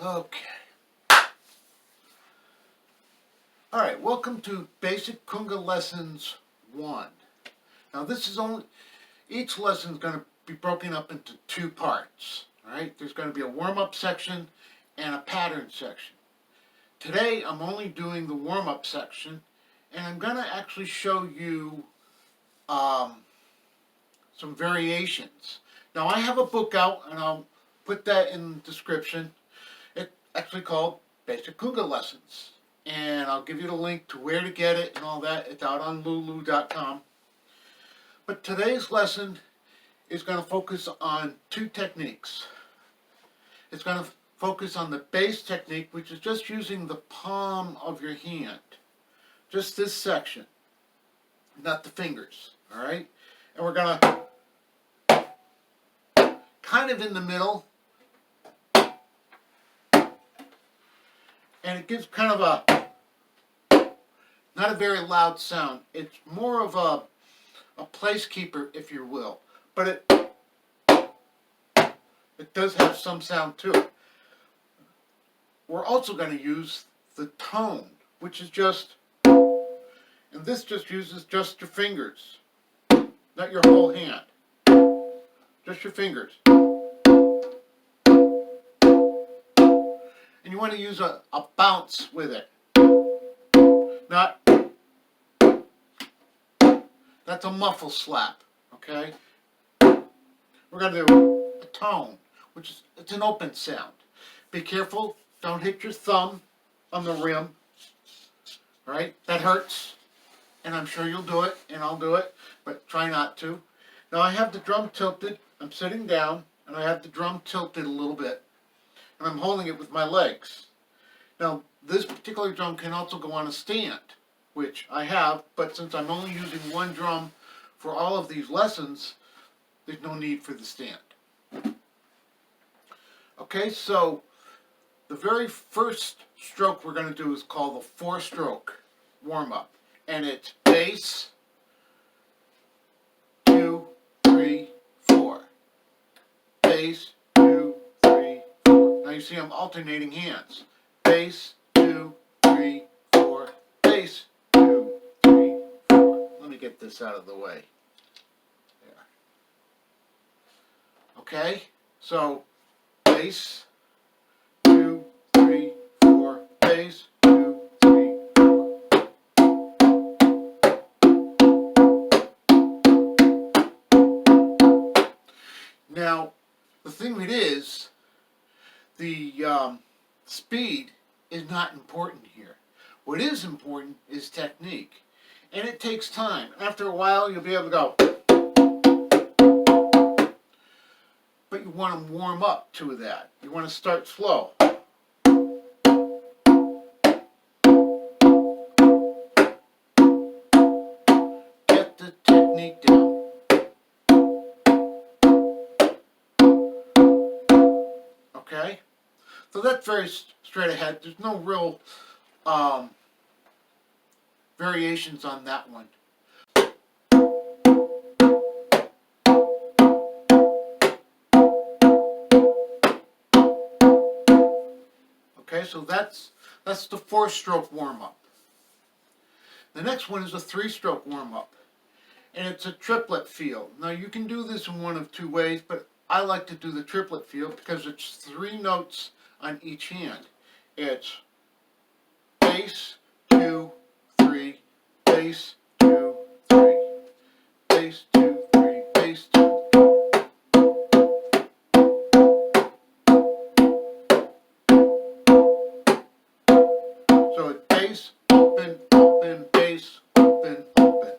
Okay. Alright, welcome to Basic Conga Lessons 1. Now this is only, each lesson is going to be broken up into two parts. Alright, there's going to be a warm-up section and a pattern section. Today I'm only doing the warm-up section, and I'm going to actually show you some variations. Now I have a book out, and I'll put that in the description. It's actually called Basic Conga Lessons, and I'll give you the link to where to get it and all that. It's out on lulu.com. But today's lesson is going to focus on two techniques. It's going to focus on the bass technique, which is just using the palm of your hand. Just this section, not the fingers, all right? And we're going to kind of in the middle, and it gives kind of a, not a very loud sound. It's more of a placekeeper, if you will. But it does have some sound to it. We're also going to use the tone, which is just, and this just uses just your fingers, not your whole hand. Just your fingers. And you want to use a bounce with it. Not, that's a muffle slap, okay? We're going to do a tone, which is, it's an open sound. Be careful, don't hit your thumb on the rim, right? That hurts, and I'm sure you'll do it, and I'll do it, but try not to. Now I have the drum tilted, I'm sitting down, and I have the drum tilted a little bit, and I'm holding it with my legs. Now this particular drum can also go on a stand, which I have, but since I'm only using one drum for all of these lessons, there's no need for the stand. Okay, so the very first stroke we're going to do is called the 4-stroke warm-up, and it's bass, 2, 3, 4. Bass, 2, 3, 4. Now you see I'm alternating hands. Bass, 2, 3, 4. Bass, 2, 3, 4. Let me get this out of the way. There. Okay, so bass, 2, 3, 4. Bass, 2, 3, 4. Now, the thing it is, the speed is not important here. What is important is technique, and it takes time. After a while, you'll be able to go, but you want to warm up to that. You want to start slow. Get the technique down. Okay? So that's very straight ahead. There's no real variations on that one. Okay, so that's the 4-stroke warm-up. The next one is a 3-stroke warm-up, and it's a triplet feel. Now you can do this in one of two ways, but I like to do the triplet feel because it's 3 notes on each hand. It's bass, 2, 3, bass, 2, 3, bass, 2, 3, bass, 2. So it's bass, open, open, bass, open, open.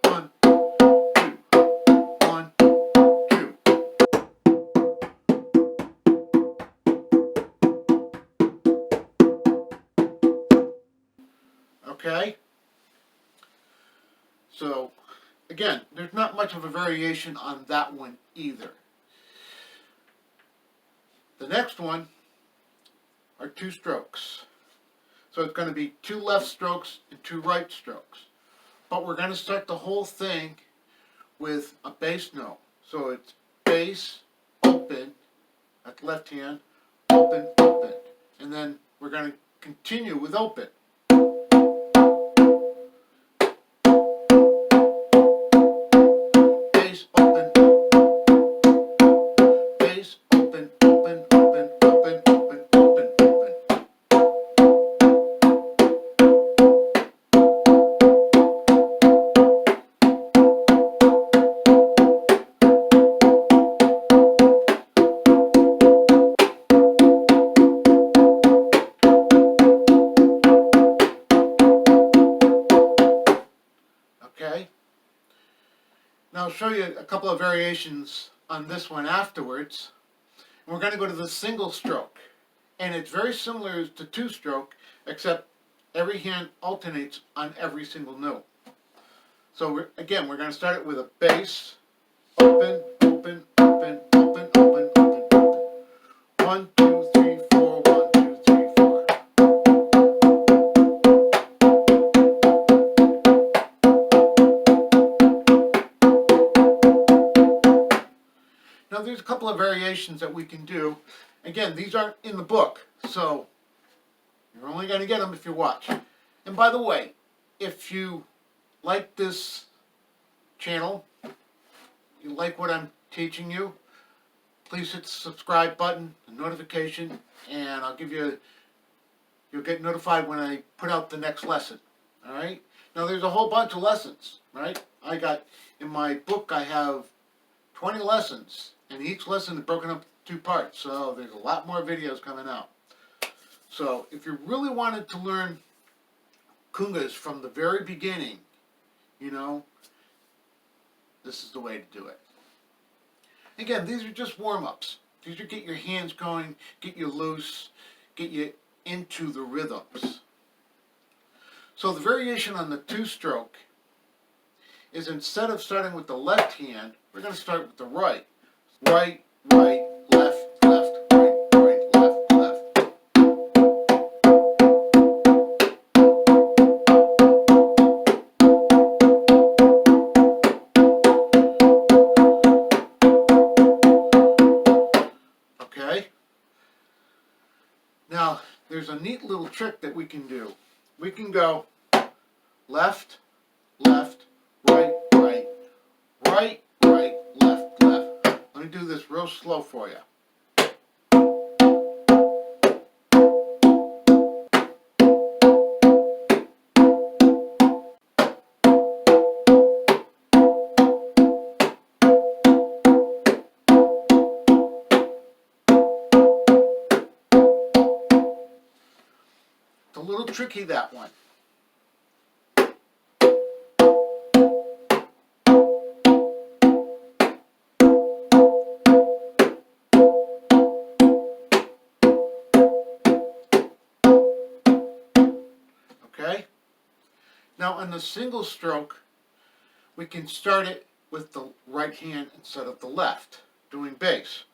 1, 2, 1, 2. Okay? So, again, there's not much of a variation on that one either. The next one are 2 strokes. So it's going to be 2 left strokes and 2 right strokes. But we're going to start the whole thing with a bass note. So it's bass, open, at the left hand, open, open. And then we're going to continue with open. Bass, open, bass, open, open, open, open, open, open, open. Okay? Now I'll show you a couple of variations on this one afterwards. We're going to go to the single stroke. And it's very similar to two-stroke, except every hand alternates on every single note. So again, we're going to start it with a bass, open, open, open, open, open, open, open. 1, 2, 3, 4, 1, 2, 3, 4. Now there's a couple of variations that we can do. Again, these aren't in the book, so you're only going to get them if you watch. And by the way, if you like this channel, you like what I'm teaching you, please hit the subscribe button, the notification, and you'll get notified when I put out the next lesson. Alright? Now there's a whole bunch of lessons, right? In my book I have 20 lessons, and each lesson is broken up into 2 parts, so there's a lot more videos coming out. So if you really wanted to learn congas from the very beginning, you know, this is the way to do it. Again, these are just warm-ups. These are get your hands going, get you loose, get you into the rhythms. So the variation on the two-stroke is, instead of starting with the left hand, we're going to start with the right. Right, right, left, left, right, right, left, left. Okay? Now, there's a neat little trick that we can do. We can go left, left, right, right, right, right, left, left. Let me do this real slow for you. It's a little tricky, that one. Okay? Now on the single stroke, we can start it with the right hand instead of the left, doing bass.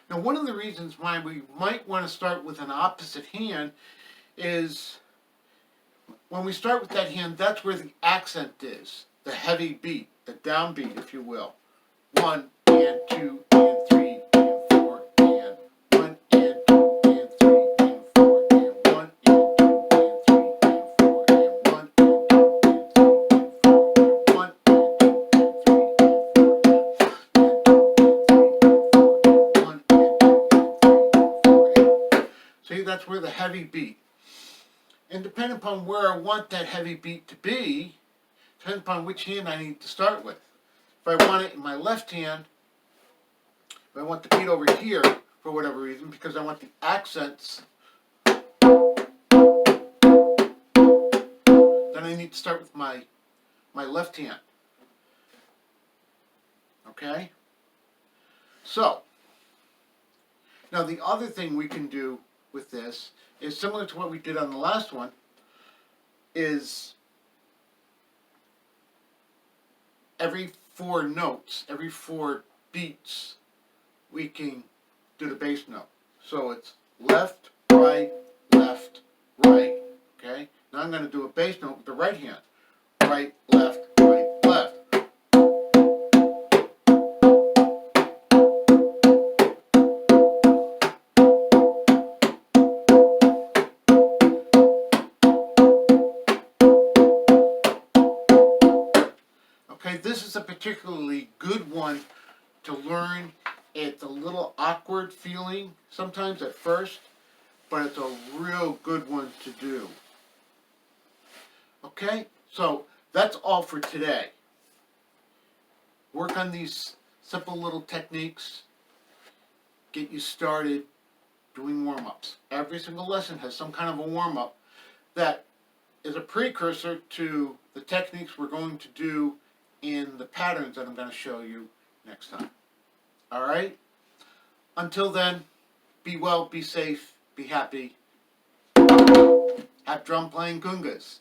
Now one of the reasons why we might want to start with an opposite hand is when we start with that hand, that's where the accent is, the heavy beat, the downbeat, if you will. 1 and 2 and 3 and 4 and 1 and 2 and 3 and 4 and 1 and 2 and 3 and 4 and 1 and 2 and 3 and 4 and 1 and 2 and 3 and 4 and 1 and 2 and 3 and 4 and 1 and 2 and 3 and 4 and. See, that's where the heavy beat. And depending upon where I want that heavy beat to be, depends upon which hand I need to start with. If I want it in my left hand, if I want the beat over here, for whatever reason, because I want the accents, then I need to start with my left hand. Okay? So, now the other thing we can do with this is similar to what we did on the last one, is every 4 notes, every 4 beats, we can do the bass note. So it's left, right, left, right. Okay? Now I'm going to do a bass note with the right hand. Right, left, right, left. Okay, this is a particularly good one to learn. It's a little awkward feeling sometimes at first, but it's a real good one to do. Okay, so that's all for today. Work on these simple little techniques. Get you started doing warm-ups. Every single lesson has some kind of a warm-up that is a precursor to the techniques we're going to do in the patterns that I'm going to show you next time. All right? Until then, be well, be safe, be happy. Have drum playing congas.